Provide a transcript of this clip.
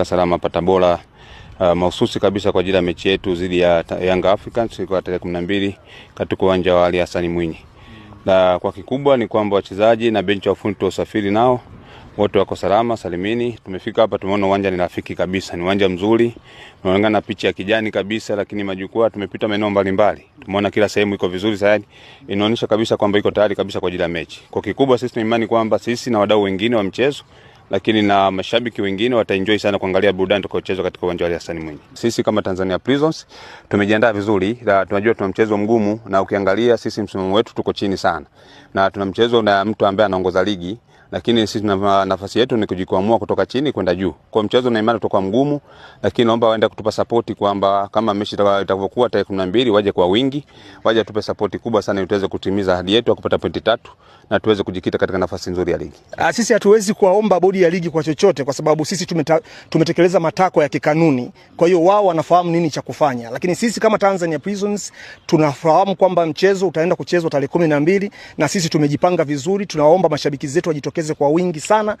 Salama pata bora mahususi kabisa kwa ajili ya mechi yetu dhidi ya Young Africans kwa tarehe 12 katika uwanja wa Ali Hassan Mwinyi. Na kwa kikubwa ni kwamba wachezaji na benchi ya ufundi usafiri nao wote wako salama salimini. Tumefika hapa tumeona uwanja ni rafiki kabisa, ni uwanja mzuri. Unaonekana picha ya kijani kabisa, lakini majukwaa tumepita maeneo mbalimbali. Tumeona kila sehemu iko vizuri zaidi. Inaonyesha kabisa kwamba iko tayari kabisa kwa ajili ya mechi. Kwa kikubwa sisi tuna imani kwamba sisi na wadau wengine wa mchezo lakini na mashabiki wengine wataenjoy sana kuangalia burudani tutakayochezwa katika uwanja wa Ali Hassan Mwinyi. Sisi kama Tanzania Prisons tumejiandaa vizuri, na tunajua tuna mchezo mgumu, na ukiangalia sisi msimamo wetu tuko chini sana. Na tuna mchezo na mtu ambaye anaongoza ligi, lakini sisi tuna nafasi yetu ni kujikwamua kutoka chini kwenda juu. Kwa mchezo na imani tutakuwa mgumu, lakini naomba waende kutupa support kwamba kama mechi itakapokuwa tarehe 12 waje kwa wingi, waje tupe support kubwa sana ili tuweze kutimiza ahadi yetu ya kupata pointi 3 na tuweze kujikita katika nafasi nzuri ya ligi. Sisi hatuwezi kuwaomba bodi ya ligi kwa chochote kwa sababu sisi tumetekeleza matakwa ya kikanuni. Kwa hiyo wao wanafahamu nini cha kufanya. Lakini sisi kama Tanzania Prisons tunafahamu kwamba mchezo utaenda kuchezwa tarehe 12 na sisi tumejipanga vizuri. Tunaomba mashabiki zetu wajitokeze kwa wingi sana